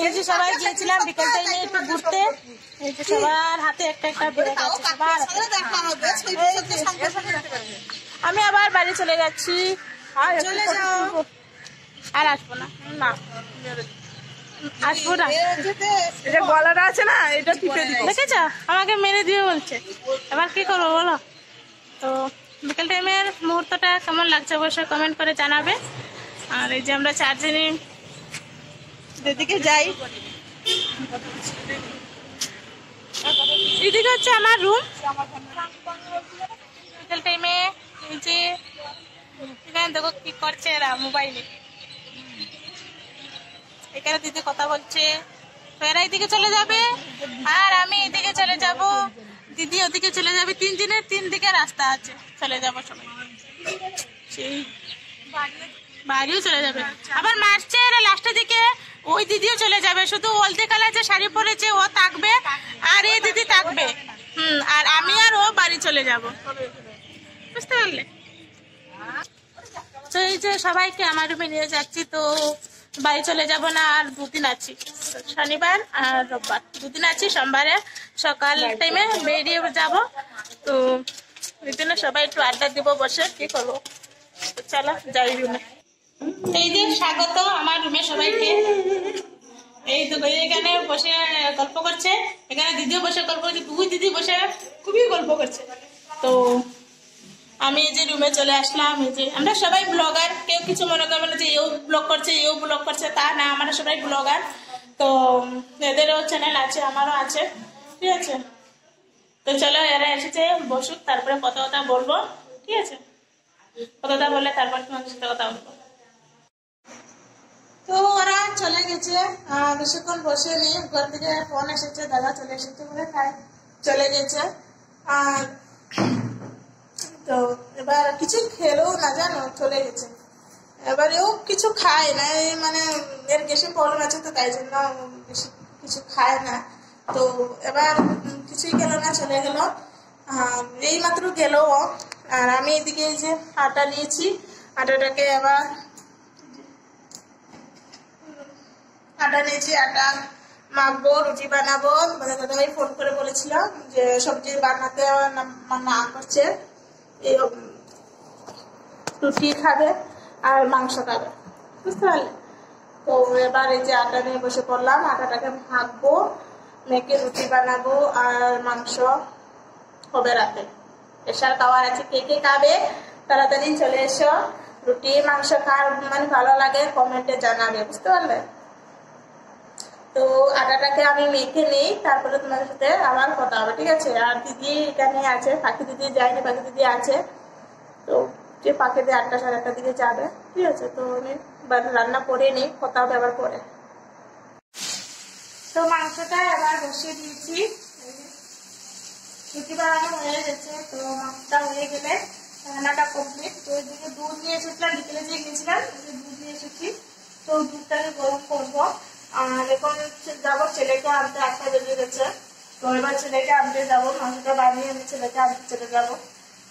এই যে সবাই গিয়েছিলাম বিকেল টাইমে একটু ঘুরতে। এই যে সবার হাতে একটা একটা ব্যাগ আছে। আমি আবার বাড়ি চলে যাচ্ছি। চলে যাও। আর আসবো না, আসবো না। গলাটা আছে না, এটা টিপে দিও। দেখেছ আমাকে মেরে দিয়ে বলছে, এবার কি করবো বলো? তো বিকেল টাইমের মুহূর্তটা কেমন লাগছে অবশ্যই কমেন্ট করে জানাবে। আর এই যে আমরা চারজনে যেদিকে যাই, এদিকে হচ্ছে আমার রুম। বিকেল টাইমে এই যে এখানে দেখো কি করছে এরা মোবাইলে, এখানে দিদি কথা বলছে। তো এরা এদিকে চলে যাবে আর আমি এদিকে চলে যাব, দিদি ওদিকে চলে যাবে। তিন দিকে রাস্তা আছে, চলে যাবো সবাই। সেই বাড়িও চলে যাবে। আবার মার্চে লাস্টের দিকে ওই দিদিও চলে যাবে, শুধু হলদে কালার যে শাড়ি পরেছে ও থাকবে আর এই দিদি থাকবে। আর আমি আর ও বাড়ি চলে যাব, বুঝতে পারলে? তো এই যে সবাইকে আমার রুমে নিয়ে যাচ্ছি। তো বাড়ি চলে যাব না, আর দুদিন আছি, শনিবার আর রোববার দুদিন আছি। সোমবারে সকাল টাইমে বেরিয়ে যাব। তো ওই জন্য সবাই একটু আড্ডা দিব বসে, কি করবো। তো চলো যাই রুমে। এই যে স্বাগত আমার রুমে সবাইকে। এই তো এখানে বসে গল্প করছে, এখানে দিদিও বসে গল্প করছে, দুই দিদি বসে খুবই গল্প করছে। তো আমি এই যে রুমে চলে আসলাম। এই যে আমরা সবাই ব্লগার, কেউ কিছু মনে করবে না যে এও ব্লগ করছে এও ব্লগ করছে, তা না, আমরা সবাই ব্লগার। তো এদেরও চ্যানেল আছে, আমারও আছে, ঠিক আছে? তো চলো এরা এসেছে, বসুক, তারপরে কথা বলবো, ঠিক আছে? কথা বললে তারপর তোমাদের সাথে কথা বলবো। তো ওরা চলে গেছে, বেশিক্ষণ বসে নি, ঘর থেকে ফোন এসেছে, দাদা চলে এসেছে বলে তাই চলে গেছে। আর তো এবার কিছু খেলেও না, জানো, চলে গেছে। এবার ও কিছু খায় না, মানে এর গ্যাসের প্রবলেম আছে, তো তাই জন্য বেশি কিছু খায় না। তো এবার কিছুই খেলো না, চলে গেল। এই মাত্র গেল ও। আর আমি এদিকে এই যে আটা নিয়েছি, আটাটাকে আবার আটা মাখবো, রুটি বানাবো। তোমাদের দাদাভাই ফোন করে বলেছিলাম যে সবজি বানাতে না করছে, রুটি খাবে আর মাংস খাবে, বুঝতে পারলে? তো এবার এই যে আটা নিয়ে বসে পড়লাম, আটাটাকে মাখবো, মেখে রুটি বানাবো আর মাংস হবে রাতে। এসার খাওয়ার আছে, কে কে খাবে তাড়াতাড়ি চলে এসো। রুটি মাংস খাওয়ার মানে ভালো লাগে কমেন্টে জানাবে, বুঝতে পারলে? তো আটাটাকে আমি মেখে নিই, তারপরে তোমাদের সাথে আবার কথা হবে, ঠিক আছে? আর দিদি এখানে আছে, পাখি দিদি যায়নি, পাখি দিদি আছে। তো যে পাখি দিয়ে 8টা সাড়ে 8টার দিকে যাবে, ঠিক আছে? তো আমি রান্না করে নিই, কথা হবে আবার পরে। তো মাংসটা এবার বসিয়ে দিয়েছি, রুটি বানানো হয়ে গেছে। তো মাংসটা হয়ে গেলে রান্নাটা কমপ্লিট। তো ওইদিকে দুধ নিয়ে এসেছিলাম, বিকেলে যে গেছিলাম দুধ নিয়ে এসেছি। তো দুধটাকে গরম করবো। আর এখন যাবো ছেলেকে আনতে, 8টা বেজে গেছে। তো এবার ছেলেকে আনতে যাবো, মাংসটা বানিয়ে আমি ছেলেকে আনতে চলে যাবো।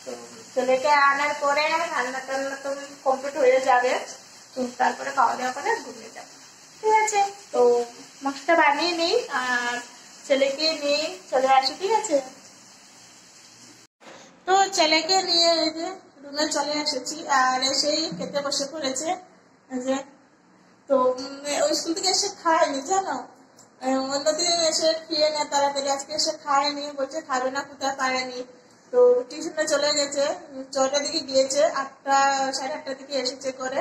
তো ছেলেকে আনার পরে রান্না টান্না তো কমপ্লিট হয়ে যাবে। তো তারপরে খাওয়া দাওয়া করে ঘুমিয়ে যাবো, ঠিক আছে? তো মাংসটা বানিয়ে নিই আর ছেলেকে নিয়ে চলে আসি, ঠিক আছে? তো ছেলেকে নিয়ে এই যে রুমে চলে এসেছি, আর এসেই খেতে বসে পড়েছে। যে তো ওই স্কুল থেকে এসে খায়নি, জানো, অন্যদিন এসে খেয়ে নেয় তাড়াতাড়ি, আজকে এসে খায়নি, বলছে খাবে না, কোথায় পারেনি। তো টিউশনে চলে গেছে, 6টার দিকে গিয়েছে, 8টা সাড়ে 8টার দিকে এসেছে করে।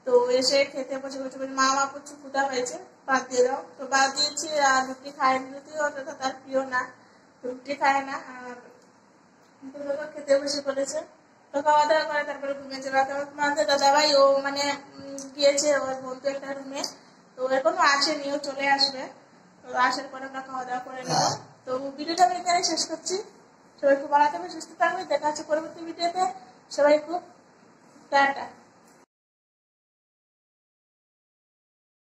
তো এসে খেতে বসে বসে মা প্রচুর ক্ষুধা হয়েছে, ভাত দিয়ে দাও। তো ভাত দিয়েছি, আর রুটি খায়নি, রুটি অতটা তার প্রিয় না, রুটি খায় না। আর খেতে বসে পড়েছে। তো খাওয়া দাওয়া করে তারপরে ঘুমিয়ে যাবে। তোমাদের দাদাভাই ও মানে গিয়েছে ওর বন্ধু একটা রুমে, তো এখনো আসেনি, ও চলে আসবে। তো আসার পরে আমরা খাওয়া দাওয়া করে নেব। তো ভিডিওটা আমি এখানে শেষ করছি। সবাই খুব ভালো থাকবে, সুস্থ থাকবে, দেখা হচ্ছে পরবর্তী ভিডিওতে। সবাই খুব টাটা।